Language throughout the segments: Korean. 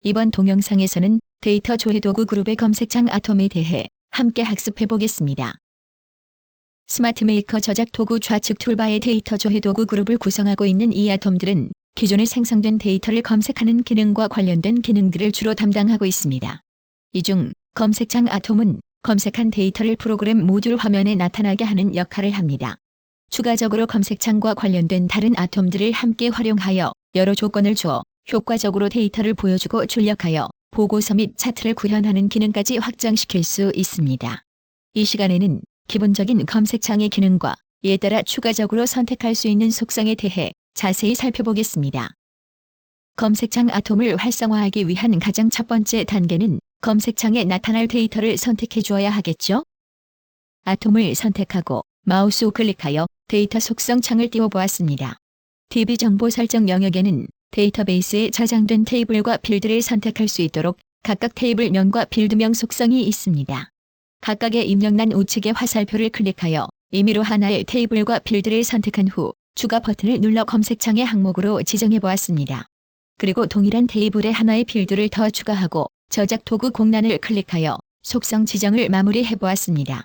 이번 동영상에서는 데이터 조회 도구 그룹의 검색창 아톰에 대해 함께 학습해 보겠습니다. 스마트 메이커 저작 도구 좌측 툴바의 데이터 조회 도구 그룹을 구성하고 있는 이 아톰들은 기존에 생성된 데이터를 검색하는 기능과 관련된 기능들을 주로 담당하고 있습니다. 이 중 검색창 아톰은 검색한 데이터를 프로그램 모듈 화면에 나타나게 하는 역할을 합니다. 추가적으로 검색창과 관련된 다른 아톰들을 함께 활용하여 여러 조건을 주어 효과적으로 데이터를 보여주고 출력하여 보고서 및 차트를 구현하는 기능까지 확장시킬 수 있습니다. 이 시간에는 기본적인 검색창의 기능과 이에 따라 추가적으로 선택할 수 있는 속성에 대해 자세히 살펴보겠습니다. 검색창 아톰을 활성화하기 위한 가장 첫 번째 단계는 검색창에 나타날 데이터를 선택해 주어야 하겠죠? 아톰을 선택하고 마우스 우클릭하여 데이터 속성 창을 띄워보았습니다. DB 정보 설정 영역에는 데이터베이스에 저장된 테이블과 필드를 선택할 수 있도록 각각 테이블명과 필드명 속성이 있습니다. 각각의 입력란 우측의 화살표를 클릭하여 임의로 하나의 테이블과 필드를 선택한 후 추가 버튼을 눌러 검색창의 항목으로 지정해 보았습니다. 그리고 동일한 테이블에 하나의 필드를 더 추가하고 저작 도구 공란을 클릭하여 속성 지정을 마무리해 보았습니다.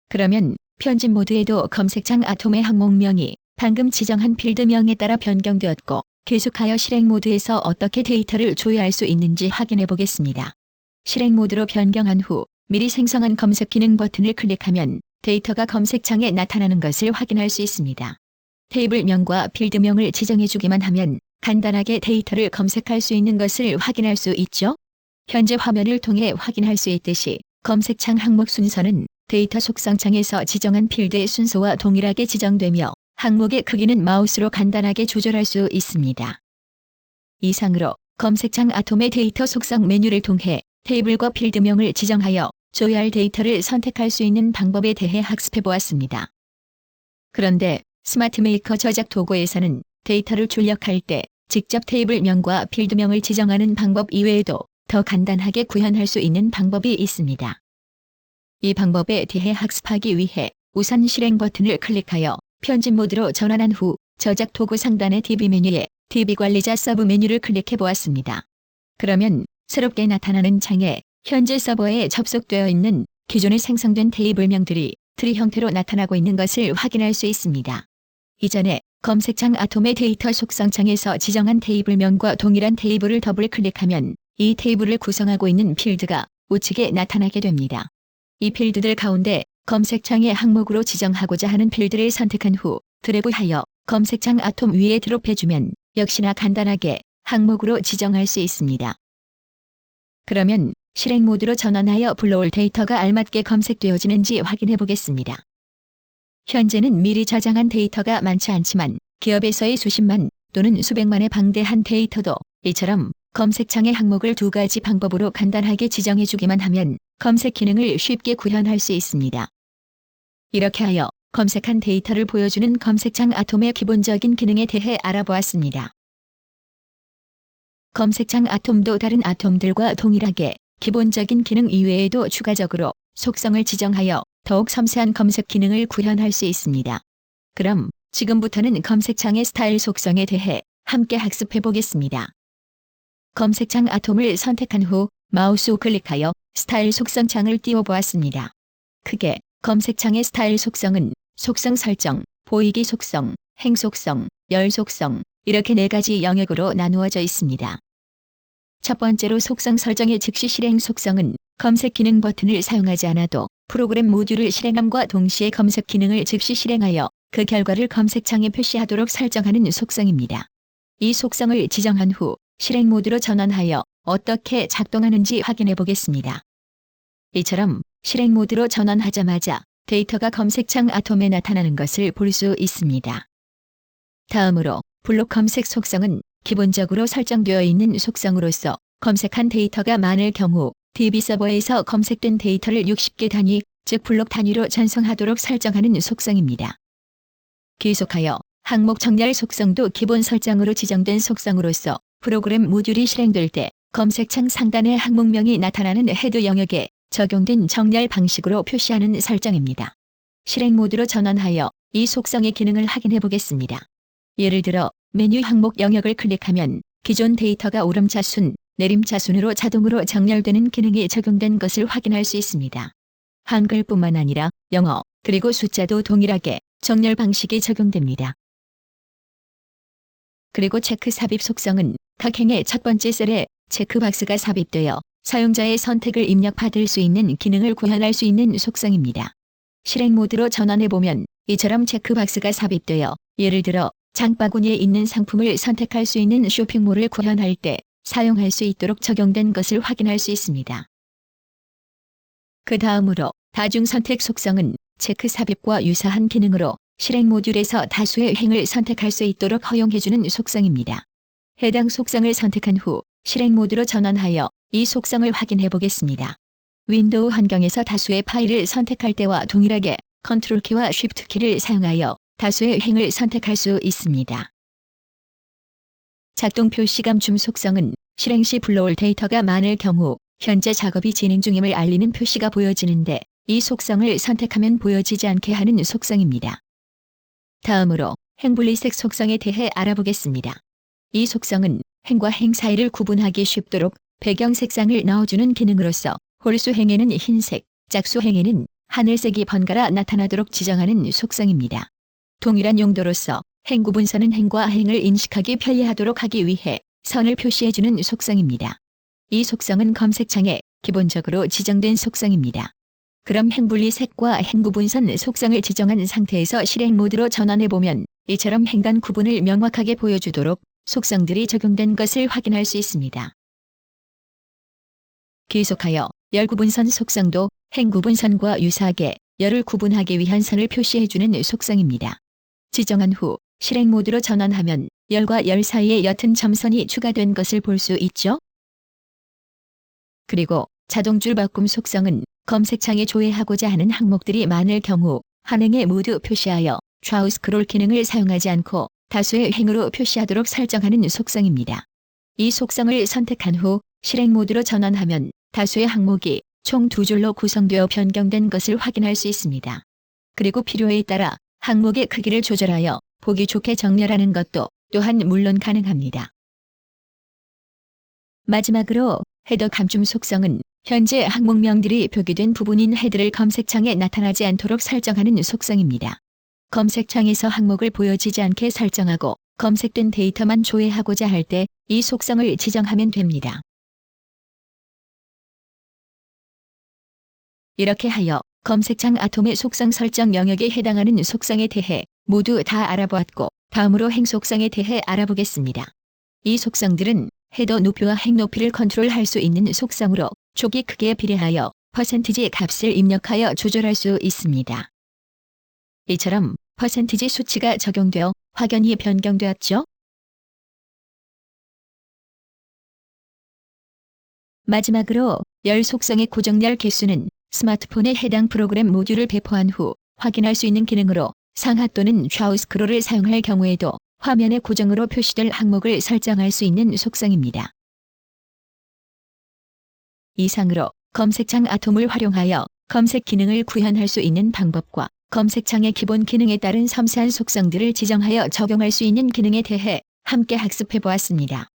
그러면 편집 모드에도 검색창 아톰의 항목명이 방금 지정한 필드명에 따라 변경되었고 계속하여 실행 모드에서 어떻게 데이터를 조회할 수 있는지 확인해 보겠습니다. 실행 모드로 변경한 후 미리 생성한 검색 기능 버튼을 클릭하면 데이터가 검색창에 나타나는 것을 확인할 수 있습니다. 테이블명과 필드명을 지정해 주기만 하면 간단하게 데이터를 검색할 수 있는 것을 확인할 수 있죠? 현재 화면을 통해 확인할 수 있듯이 검색창 항목 순서는 데이터 속성창에서 지정한 필드의 순서와 동일하게 지정되며 항목의 크기는 마우스로 간단하게 조절할 수 있습니다. 이상으로 검색창 아톰의 데이터 속성 메뉴를 통해 테이블과 필드명을 지정하여 조회할 데이터를 선택할 수 있는 방법에 대해 학습해 보았습니다. 그런데 스마트 메이커 저작 도구에서는 데이터를 출력할 때 직접 테이블명과 필드명을 지정하는 방법 이외에도 더 간단하게 구현할 수 있는 방법이 있습니다. 이 방법에 대해 학습하기 위해 우선 실행 버튼을 클릭하여 편집 모드로 전환한 후 저작 도구 상단의 DB 메뉴에 DB 관리자 서브 메뉴를 클릭해 보았습니다. 그러면 새롭게 나타나는 창에 현재 서버에 접속되어 있는 기존에 생성된 테이블명들이 트리 형태로 나타나고 있는 것을 확인할 수 있습니다. 이전에 검색창 아톰의 데이터 속성창에서 지정한 테이블명과 동일한 테이블을 더블 클릭하면 이 테이블을 구성하고 있는 필드가 우측에 나타나게 됩니다. 이 필드들 가운데 검색창의 항목으로 지정하고자 하는 필드를 선택한 후 드래그하여 검색창 아톰 위에 드롭해주면 역시나 간단하게 항목으로 지정할 수 있습니다. 그러면 실행 모드로 전환하여 불러올 데이터가 알맞게 검색되어지는지 확인해 보겠습니다. 현재는 미리 저장한 데이터가 많지 않지만 기업에서의 수십만 또는 수백만의 방대한 데이터도 이처럼 검색창의 항목을 두 가지 방법으로 간단하게 지정해 주기만 하면 검색 기능을 쉽게 구현할 수 있습니다. 이렇게 하여 검색한 데이터를 보여주는 검색창 아톰의 기본적인 기능에 대해 알아보았습니다. 검색창 아톰도 다른 아톰들과 동일하게 기본적인 기능 이외에도 추가적으로 속성을 지정하여 더욱 섬세한 검색 기능을 구현할 수 있습니다. 그럼 지금부터는 검색창의 스타일 속성에 대해 함께 학습해 보겠습니다. 검색창 아톰을 선택한 후 마우스 우클릭하여 스타일 속성 창을 띄워보았습니다. 크게 검색창의 스타일 속성은 속성 설정, 보이기 속성, 행 속성, 열 속성 이렇게 네 가지 영역으로 나누어져 있습니다. 첫 번째로 속성 설정의 즉시 실행 속성은 검색 기능 버튼을 사용하지 않아도 프로그램 모듈을 실행함과 동시에 검색 기능을 즉시 실행하여 그 결과를 검색창에 표시하도록 설정하는 속성입니다. 이 속성을 지정한 후 실행 모드로 전환하여 어떻게 작동하는지 확인해 보겠습니다. 이처럼 실행 모드로 전환하자마자 데이터가 검색창 아톰에 나타나는 것을 볼 수 있습니다. 다음으로 블록 검색 속성은 기본적으로 설정되어 있는 속성으로서 검색한 데이터가 많을 경우 DB 서버에서 검색된 데이터를 60개 단위, 즉 블록 단위로 전송하도록 설정하는 속성입니다. 계속하여 항목 정렬 속성도 기본 설정으로 지정된 속성으로서 프로그램 모듈이 실행될 때 검색창 상단에 항목명이 나타나는 헤드 영역에 적용된 정렬 방식으로 표시하는 설정입니다. 실행 모드로 전환하여 이 속성의 기능을 확인해 보겠습니다. 예를 들어 메뉴 항목 영역을 클릭하면 기존 데이터가 오름차순, 내림차순으로 자동으로 정렬되는 기능이 적용된 것을 확인할 수 있습니다. 한글뿐만 아니라 영어, 그리고 숫자도 동일하게 정렬 방식이 적용됩니다. 그리고 체크 삽입 속성은 각 행의 첫 번째 셀에 체크박스가 삽입되어 사용자의 선택을 입력받을 수 있는 기능을 구현할 수 있는 속성입니다. 실행 모드로 전환해보면 이처럼 체크박스가 삽입되어 예를 들어 장바구니에 있는 상품을 선택할 수 있는 쇼핑몰을 구현할 때 사용할 수 있도록 적용된 것을 확인할 수 있습니다. 그 다음으로 다중선택 속성은 체크 삽입과 유사한 기능으로 실행 모듈에서 다수의 행을 선택할 수 있도록 허용해주는 속성입니다. 해당 속성을 선택한 후 실행 모드로 전환하여 이 속성을 확인해 보겠습니다. 윈도우 환경에서 다수의 파일을 선택할 때와 동일하게 컨트롤 키와 쉬프트 키를 사용하여 다수의 행을 선택할 수 있습니다. 작동 표시 감춤 속성은 실행 시 불러올 데이터가 많을 경우 현재 작업이 진행 중임을 알리는 표시가 보여지는데 이 속성을 선택하면 보여지지 않게 하는 속성입니다. 다음으로 행 분리색 속성에 대해 알아보겠습니다. 이 속성은 행과 행 사이를 구분하기 쉽도록 배경 색상을 넣어주는 기능으로서 홀수 행에는 흰색, 짝수 행에는 하늘색이 번갈아 나타나도록 지정하는 속성입니다. 동일한 용도로서 행 구분선은 행과 행을 인식하기 편리하도록 하기 위해 선을 표시해주는 속성입니다. 이 속성은 검색창에 기본적으로 지정된 속성입니다. 그럼 행 분리색과 행 구분선 속성을 지정한 상태에서 실행 모드로 전환해보면 이처럼 행 간 구분을 명확하게 보여주도록 속성들이 적용된 것을 확인할 수 있습니다. 계속하여 열 구분선 속성도 행 구분선과 유사하게 열을 구분하기 위한 선을 표시해주는 속성입니다. 지정한 후 실행 모드로 전환하면 열과 열 사이에 옅은 점선이 추가된 것을 볼 수 있죠? 그리고 자동줄 바꿈 속성은 검색창에 조회하고자 하는 항목들이 많을 경우 한 행에 모두 표시하여 좌우 스크롤 기능을 사용하지 않고 다수의 행으로 표시하도록 설정하는 속성입니다. 이 속성을 선택한 후 실행 모드로 전환하면 다수의 항목이 총 2줄로 구성되어 변경된 것을 확인할 수 있습니다. 그리고 필요에 따라 항목의 크기를 조절하여 보기 좋게 정렬하는 것도 또한 물론 가능합니다. 마지막으로 헤더 감춤 속성은 현재 항목명들이 표기된 부분인 헤드를 검색창에 나타나지 않도록 설정하는 속성입니다. 검색창에서 항목을 보여지지 않게 설정하고 검색된 데이터만 조회하고자 할 때 이 속성을 지정하면 됩니다. 이렇게 하여 검색창 아톰의 속성 설정 영역에 해당하는 속성에 대해 모두 다 알아보았고 다음으로 행 속성에 대해 알아보겠습니다. 이 속성들은 헤더 높이와 행 높이를 컨트롤할 수 있는 속성으로 초기 크기에 비례하여 퍼센티지 값을 입력하여 조절할 수 있습니다. 이처럼 퍼센티지 수치가 적용되어 확연히 변경되었죠? 마지막으로 열 속성의 고정열 개수는 스마트폰에 해당 프로그램 모듈을 배포한 후 확인할 수 있는 기능으로 상하 또는 좌우 스크롤을 사용할 경우에도 화면에 고정으로 표시될 항목을 설정할 수 있는 속성입니다. 이상으로 검색창 아톰을 활용하여 검색 기능을 구현할 수 있는 방법과 검색창의 기본 기능에 따른 섬세한 속성들을 지정하여 적용할 수 있는 기능에 대해 함께 학습해 보았습니다.